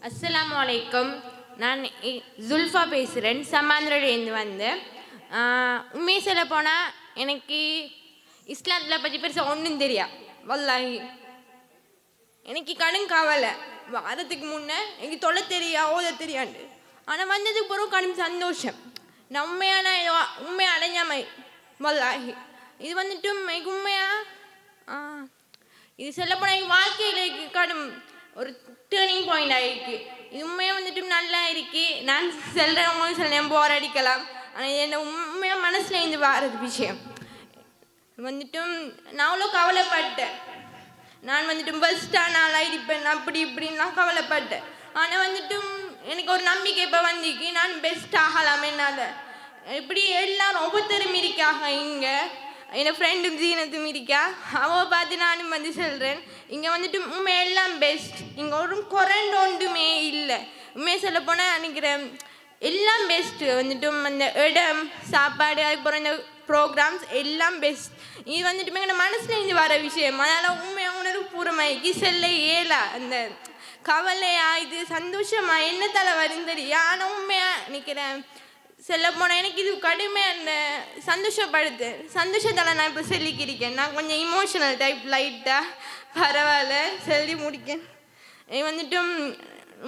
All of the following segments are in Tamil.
அஸ்ஸலாமு அலைக்கும். நான் ஜுல்ஃபா பேசுகிறேன். சமாந்திரிலேருந்து வந்து உண்மையை சொல்ல போனால் எனக்கு இஸ்லாத்தில் பற்றி பெருசாக ஒன்றும் தெரியா. வல்லாஹி எனக்கு கடும் கவலை. வாரத்துக்கு முன்னே எனக்கு தொலை தெரியா ஓத தெரியாண்டு. ஆனால் வந்ததுக்கு பிறகு கடும் சந்தோஷம். நான் உண்மையாக அடைஞ்சாமை வல்லாஹி. இது வந்துட்டும் எனக்கு உண்மையாக இது சொல்லப்போனால் எங்கள் வாழ்க்கையில் கடும் ஒரு டேர்னிங் பாயிண்ட் ஆகிருக்கு. இது உண்மையாக வந்துட்டு நல்லா இருக்கு. நான் செல்றவங்களும் சில நேரம் போர் அடிக்கலாம். ஆனால் இது என்ன உண்மையாக மனசில் இருந்து வாரது விஷயம் வந்துட்டும் நான் அவ்வளோ கவலைப்பட்டேன். நான் வந்துட்டும் பெஸ்ட்டாக நாளாக இருப்பேன் அப்படி இப்படின்லாம் கவலைப்பட்டேன். ஆனால் வந்துட்டும் எனக்கு ஒரு நம்பிக்கை இப்போ வந்துக்கு நான் பெஸ்ட் ஆகலாம். என்னால் இப்படி எல்லாரும் ஒவ்வொருத்தரும் இருக்காங்க. இங்கே என் ஃப்ரெண்டும் ஜீனத்தும் இருக்கா. அவள் பார்த்து நானும் வந்து சொல்கிறேன். இங்கே வந்துட்டு உண்மை எல்லாம் பெஸ்ட். இங்கே ஒரு குறைண்டு ஒன்றுமே இல்லை. உண்மையை சொல்ல போனால் நினைக்கிறேன் எல்லாம் பெஸ்ட்டு. வந்துட்டும் அந்த இடம் சாப்பாடு அதுக்கப்புறம் இந்த ப்ரோக்ராம்ஸ் எல்லாம் பெஸ்ட். இது வந்துட்டு எங்கள் மனசில் இருந்து வர விஷயம். அதனால் உண்மையாக உணர்வு பூர்வமாகி செல்ல ஏலா அந்த கவலையா இது சந்தோஷமா என்னத்தால் வரும் தெரியும். ஆனால் உண்மையாக நினைக்கிறேன் சொல்ல போனால் எனக்கு இது கடுமையாக அந்த சந்தோஷத்தால் நான் இப்போ சொல்லிக்கிருக்கேன். நான் கொஞ்சம் இமோஷனல் டைப் லைட்டாக பரவாயில்ல சொல்லி முடிக்கேன். வந்துட்டும்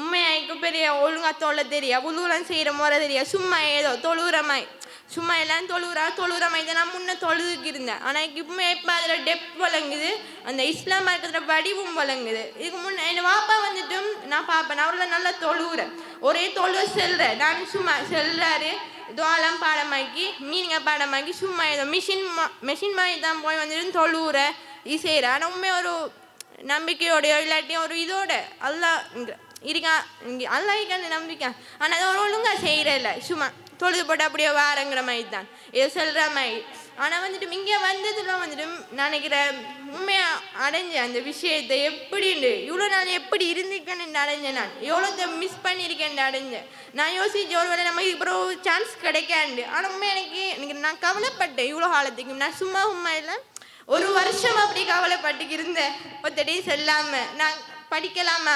உண்மையாக பெரிய ஒழுங்காக தொலை தெரியா உழுவலாம் செய்கிற முறை தெரியா. சும்மா ஏதோ தொழுகிறமாய் சும்மா எல்லாம் தொழுகிறமாய் தான் நான் முன்னே தொழுதுக்கு இருந்தேன். ஆனால் இப்போ இப்போ அதில் டெப்த் வழங்குது. அந்த இஸ்லாம் இருக்கிற வடிவும் வழங்குது. இதுக்கு முன்னே என் வாப்பா வந்துட்டும் நான் பார்ப்பேன். அவரில் நல்லா தொழுகிறேன். ஒரே தொழுவ செல்றேன். நான் சும்மா செல்றாரு துவாலாம் பாடமாக்கி மீனிங்கா பாடமாக்கி சும்மா ஏதோ மெஷின் மாதிரி தான் போய் வந்துட்டு தொழுவுற இது செய்கிறேன். ஆனால் உண்மையாக ஒரு நம்பிக்கையோடையோ இல்லாட்டியும் ஒரு இதோட அல்லா இருக்கா இங்கே அல்லா இருக்க நம்பிக்கை. ஆனால் அதை ஒரு ஒழுங்காக செய்கிறதில்ல. சும்மா தொழுது போட்டு அப்படியே வாரங்கிற மாதிரி தான் ஏதோ சொல்கிற மாதிரி. ஆனால் வந்துட்டு இங்கே வந்ததுலாம் வந்துட்டு நினைக்கிறேன் உண்மையாக அடைஞ்சேன் அந்த விஷயத்தை. எப்படின்னு இவ்வளோ நான் எப்படி இருந்திருக்கேன்னு அடைஞ்சேன். நான் எவ்வளோ மிஸ் பண்ணியிருக்கேன் அடைஞ்சேன். நான் யோசிச்சு ஒரு வேலை நம்ம இப்போ சான்ஸ் கிடைக்காண்டு. ஆனால் உண்மையாக எனக்கு நான் கவலைப்பட்டேன் இவ்வளோ காலத்துக்கு. நான் சும்மா இல்லை ஒரு வருஷம் அப்படி கவலைப்பட்டுக்கு இருந்தேன். ஒத்தடி செல்லாமல் நான் படிக்கலாமா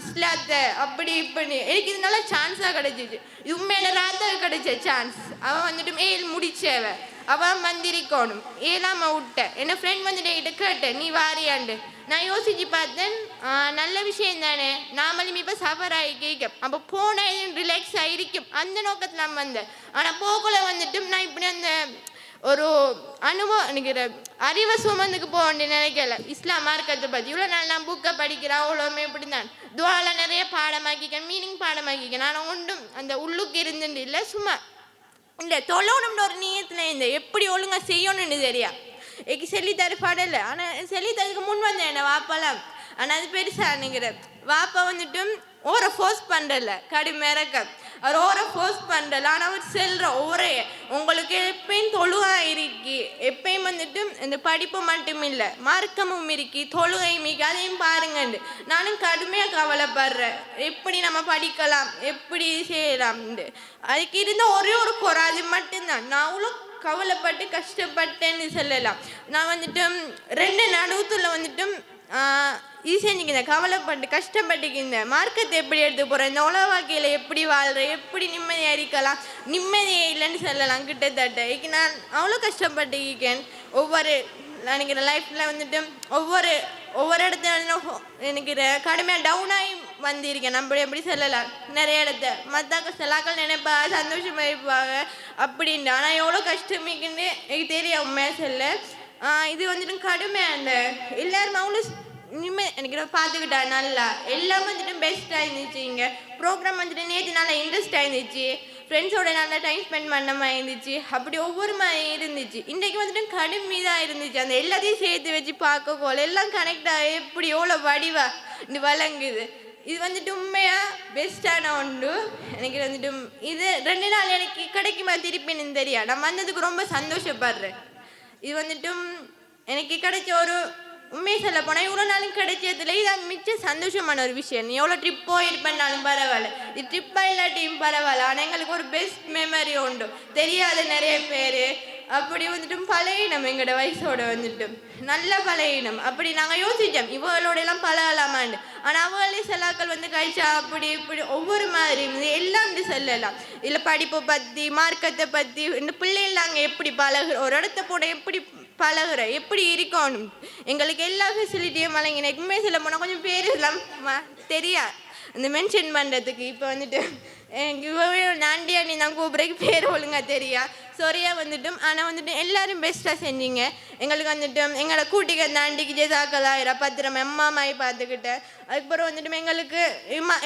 இஸ்லாத்தை அப்படி இப்படி. எனக்கு இதனால சான்ஸாக கிடைச்சிச்சு. இது உண்மையான ராத்தாக கிடைச்ச சான்ஸ். அவன் வந்துட்டு மேல் முடிச்சவ அவன் வந்திருக்கணும். ஏழாம விட்ட என்ன ஃப்ரெண்ட் வந்துட்டு கேட்டேன் நீ வாரியாண்டு. நான் யோசிச்சு பார்த்தேன் நல்ல விஷயம் தானே. நாமளும் இப்போ சஃபர் ஆகி கேட்க அப்போ போனால் ரிலாக்ஸ் ஆகிருக்கும் அந்த நோக்கத்தில் நான் வந்தேன். ஆனால் போக்குள்ள வந்துட்டு நான் இப்படி அந்த ஒரு அனுபவம் நினைக்கிற அறிவை சுமந்துக்கு போக வேண்டிய நினைக்கல. இஸ்லாம் மார்க்கத்தை பற்றி இவ்வளோ நாள் நான் புக்கை படிக்கிறேன் அவ்வளோமே இப்படி தான் துவால நிறைய பாடமாக்கிக்கேன் மீனிங் பாடமாக்கிக்கேன். நான் ஒன்றும் அந்த உள்ளுக்கு இருந்துட்டு இல்லை சும்மா இல்லை தொழணும்னு ஒரு நீயத்தில் இருந்தேன். எப்படி ஒழுங்காக செய்யணும்னு தெரியா எனக்கு சொல்லித்தர பாடலை. ஆனால் சொல்லித்தரதுக்கு முன் வந்தேன் என்ன வாப்பாலாம். ஆனால் அது பெருசாக நினைக்கிறேன். வாப்பா வந்துட்டும் ஓரை ஃபோர்ஸ் பண்ணுறல கடுமையாக அவர் ஓரை ஃபோர்ஸ் பண்ணுறல. ஆனால் அவர் செல்கிற ஒரே உங்களுக்கு எப்பயும் தொழுகா இருக்கி எப்பயும் வந்துட்டு இந்த படிப்பு மட்டும் இல்லை மார்க்கமும் இருக்கி தொழுகையும் இருக்கி அதையும் பாருங்கண்டு. நானும் கடுமையாக கவலைப்படுறேன் எப்படி நம்ம படிக்கலாம் எப்படி செய்யலாம்ண்டு. அதுக்கு இருந்த ஒரே ஒரு குறை அது மட்டும்தான். நான் அவ்வளோ கவலைப்பட்டு கஷ்டப்பட்டேன்னு சொல்லலாம். நான் வந்துட்டு 2 நடுவத்தில் வந்துட்டும் இது செஞ்சுக்கிந்தேன். கவலைப்பட்டு கஷ்டப்பட்டுக்கிந்தேன். மார்க்கத்தை எப்படி எடுத்து போகிறேன் இந்த உலக வாழ்க்கையில் எப்படி வாழ்கிறேன் எப்படி நிம்மதியாக இருக்கலாம் நிம்மதியே இல்லைன்னு சொல்லலாம். கிட்டத்தட்ட இதுக்கு நான் அவ்வளோ கஷ்டப்பட்டுக்கேன். ஒவ்வொரு நினைக்கிற லைஃப்பில் வந்துட்டு ஒவ்வொரு இடத்துல எனக்கு கடுமையாக டவுனாகி வந்திருக்கேன். நம்ம எப்படி சொல்லலாம் நிறைய இடத்த மற்ற சிலாக்கள் நினைப்பா சந்தோஷமாக இருப்பாங்க அப்படின்ட்டு. ஆனால் எவ்வளோ கஷ்டமிக்குன்னு எனக்கு தெரியும் உண்மையாக சொல்ல. இது வந்துட்டு கடுமையாக அந்த எல்லாருமே அவ்வளோ இனிமேல் எனக்கு பார்த்துக்கிட்டா நல்லா எல்லாம் வந்துட்டு பெஸ்ட்டாக இருந்துச்சு. இங்கே ப்ரோக்ராம் வந்துட்டு நேற்று நல்லா இன்ட்ரெஸ்டாக இருந்துச்சு. ஃப்ரெண்ட்ஸோட நல்லா டைம் ஸ்பெண்ட் பண்ண மாதிரி இருந்துச்சு. அப்படி ஒவ்வொரு மாதிரி இருந்துச்சு. இன்றைக்கு வந்துட்டு கடுமையாக இருந்துச்சு. அந்த எல்லாத்தையும் சேர்த்து வச்சு பார்க்கக்கோல எல்லாம் கனெக்டாக எப்படி எவ்வளோ வடிவாக இந்த வழங்குது. இது வந்துட்டு உண்மையாக பெஸ்ட்டான ஒன்று. எனக்கு வந்துட்டு இது 2 நாள் எனக்கு கிடைக்குமா திருப்பின்னு தெரியா. நான் வந்ததுக்கு ரொம்ப சந்தோஷப்படுறேன். இது வந்துட்டும் எனக்கு கிடைச்ச ஒரு உண்மையை சொல்ல போனால் இவ்வளோ நாளும் கிடைச்சதுல இது மிச்சம் சந்தோஷமான ஒரு விஷயம். நீ எவ்வளோ ட்ரிப் போயிருப்பேன்னாலும் பரவாயில்ல இது ட்ரிப்பாக இல்லாட்டியும் பரவாயில்ல. ஆனால் எங்களுக்கு ஒரு பெஸ்ட் மெமரி உண்டு. தெரியாத நிறைய பேர் அப்படி வந்துட்டும் பழையினம் எங்களோட வயசோட வந்துட்டும் நல்ல பழையினம் அப்படி நாங்கள் யோசித்தோம் இவங்களோட எல்லாம் பழகலாமான்னு ஆனால் அவங்களே சிலாக்கள் வந்து கழிச்சா அப்படி இப்படி ஒவ்வொரு மாதிரி எல்லாம் சொல்லலாம் இல்லை படிப்பை பற்றி மார்க்கத்தை பற்றி இந்த பிள்ளைகள் நாங்கள் எப்படி பழகுறோம் ஒரு இடத்த போட எப்படி பழகுற எப்படி இருக்கணும் எங்களுக்கு எல்லா ஃபெசிலிட்டியும் வழங்கின உண்மையை சொல்ல போனால் கொஞ்சம் பேர் எல்லாம் தெரியா இந்த மென்ஷன் பண்ணுறதுக்கு இப்போ வந்துட்டு நாண்டி அண்ணி தான் கூப்பிட்றதுக்கு பேர் ஒழுங்கா தெரியா சொரியா வந்துட்டும் ஆனால் வந்துட்டு எல்லாரும் பெஸ்ட்டாக செஞ்சீங்க எங்களுக்கு வந்துட்டு எங்களை கூட்டிக்க அந்த ஆண்டிக்கு ஜெசாக்கலாயிரம் பத்திரம் அம்மாமாயி பார்த்துக்கிட்டேன் அதுக்கப்புறம் வந்துட்டு எங்களுக்கு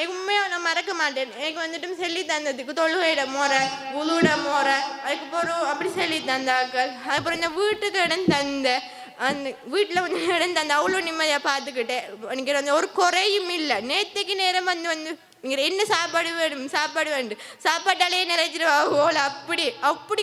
உண்மையாக நான் மறக்க மாட்டேன் எனக்கு வந்துட்டு சொல்லி தந்ததுக்கு தொழுகையிட முறை உளுட முறை அதுக்கப்புறம் அப்படி சொல்லி தந்தாக்கள் அதுக்கப்புறம் இந்த வீட்டுக்கு இடம் தந்த அந்த வீட்டில் வந்து இடம் தந்த அவ்வளோ நிம்மதியாக பார்த்துக்கிட்டேன் எனக்கு வந்து ஒரு குறையும் இல்லை நேற்றுக்கு நேரம் வந்து இங்கே என்ன சாப்பாடு வேணும் சாப்பாடு வேண்டும் சாப்பாட்டாலே நிறைச்சிருவாங்கோல அப்படி அப்படி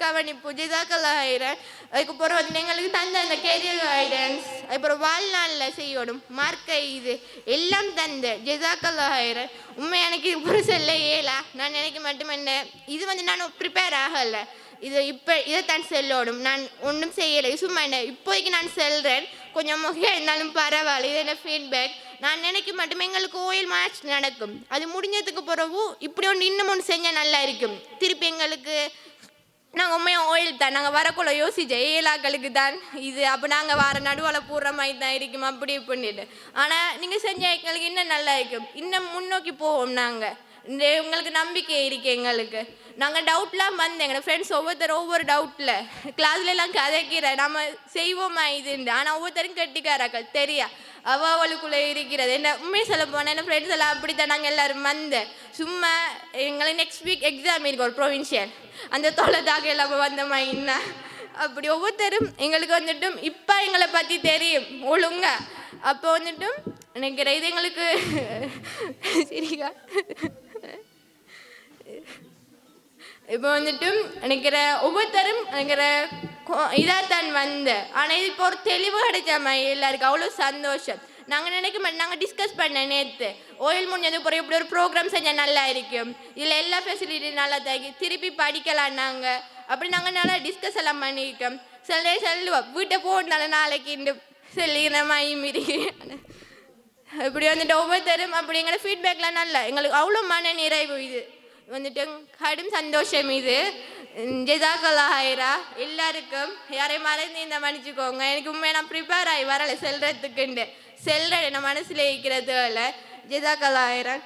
கவனிப்பு ஜெசாக்கலாயிரம் அதுக்கப்புறம் வந்து எங்களுக்கு தந்த அந்த கெரியர் கைடன்ஸ் அதுக்கப்புறம் வாழ்நாளில் செய்யணும் மார்க்கை இது எல்லாம் தந்த ஜெசாக்கலாயிரம் உண்மை எனக்கு இப்போ சொல்ல இயலா நான் நினைக்க மட்டுமென்ன இது வந்து நான் ப்ரிப்பேர் ஆகலை இது இப்போ இதைத்தான் செல்லோடும் நான் ஒன்றும் செய்யலை சும்மா என்ன இப்போதைக்கு நான் செல்கிறேன் கொஞ்சம் முகையாக இருந்தாலும் பரவாயில்ல இது என்ன ஃபீட்பேக் நான் நினைக்க மட்டுமே எங்களுக்கு ஓயில் மேட்ச் நடக்கும் அது முடிஞ்சதுக்கு பிறகு இப்படி ஒன்று இன்னும் ஒன்று செஞ்சால் நல்லா இருக்கும் திருப்பி எங்களுக்கு நாங்கள் உண்மையாக ஓயில் தான் நாங்கள் வரக்குள்ள யோசிச்சோம் ஏலாக்களுக்கு தான் இது அப்போ நாங்கள் வர நடுவில் போடுற மாதிரி தான் இருக்கும் அப்படி பண்ணிட்டு ஆனால் நீங்கள் செஞ்சால் எங்களுக்கு இன்னும் நல்லா இருக்கும் இன்னும் முன்னோக்கி போவோம் நாங்கள் இந்த உங்களுக்கு நம்பிக்கை இருக்கு எங்களுக்கு நாங்கள் டவுட்லாம் வந்து எங்கள் ஃப்ரெண்ட்ஸ் ஒவ்வொருத்தரும் ஒவ்வொரு டவுட்டில் கிளாஸ்லாம் கதைக்கிற நம்ம செய்வோமா இதுண்டு ஆனால் ஒவ்வொருத்தரும் கட்டிக்காராக்கள் தெரியா அவளுக்குள்ளே இருக்கிறது என்ன உண்மையை சொல்ல போனால் என்ன ஃப்ரெண்ட்ஸ் எல்லாம் அப்படித்தான் நாங்கள் எல்லோரும் வந்தேன் சும்மா எங்களுக்கு நெக்ஸ்ட் வீக் எக்ஸாம் இருக்கு ஒரு ப்ரொவின்ஷியல் அந்த தொலைதாக எல்லாம் வந்தோமா என்ன அப்படி ஒவ்வொருத்தரும் எங்களுக்கு வந்துட்டும் இப்போ எங்களை பற்றி தெரியும் ஒழுங்க அப்போ வந்துட்டும் நினைக்கிற இது எங்களுக்கு சரிக்கா இப்போ வந்துட்டு நினைக்கிற ஒவ்வொருத்தரும் நினைக்கிற இதாகத்தான் வந்த ஆனால் இது இப்போ ஒரு தெளிவு கிடைச்சாமா எல்லாருக்கும் அவ்வளோ சந்தோஷம் நாங்கள் நினைக்க மாட்டோம் நாங்கள் டிஸ்கஸ் பண்ணேன் நேற்று ஓயில் முடிஞ்சது பிறகு இப்படி ஒரு ப்ரோக்ராம் செஞ்சால் நல்லா இருக்கும் இதில் எல்லா ஃபெசிலிட்டியும் நல்லா தாக்கி திருப்பி படிக்கலாம் நாங்கள் அப்படி நாங்கள் நல்லா டிஸ்கஸ் எல்லாம் பண்ணியிருக்கோம் சில சொல்லுவோம் வீட்டை போனால நாளைக்கு இந்த சொல்லிக்கிற மாரி இப்படி வந்துட்டு ஒவ்வொருத்தரும் அப்படி எங்களோட ஃபீட்பேக்லாம் நல்லா எங்களுக்கு அவ்வளோ மன நிறைவு இது வந்துட்டு கடும் சந்தோஷம் இது ஜெசாக்கலாயிரா எல்லாருக்கும் யாரையும் மறந்து இந்த மன்னிச்சுக்கோங்க எனக்கு உண்மையை நான் ப்ரிப்பேர் ஆகி வரலை செல்றதுக்குண்டு செல்றேன் நான் மனசில் இருக்கிறது ஜெசாக்கலாயிரா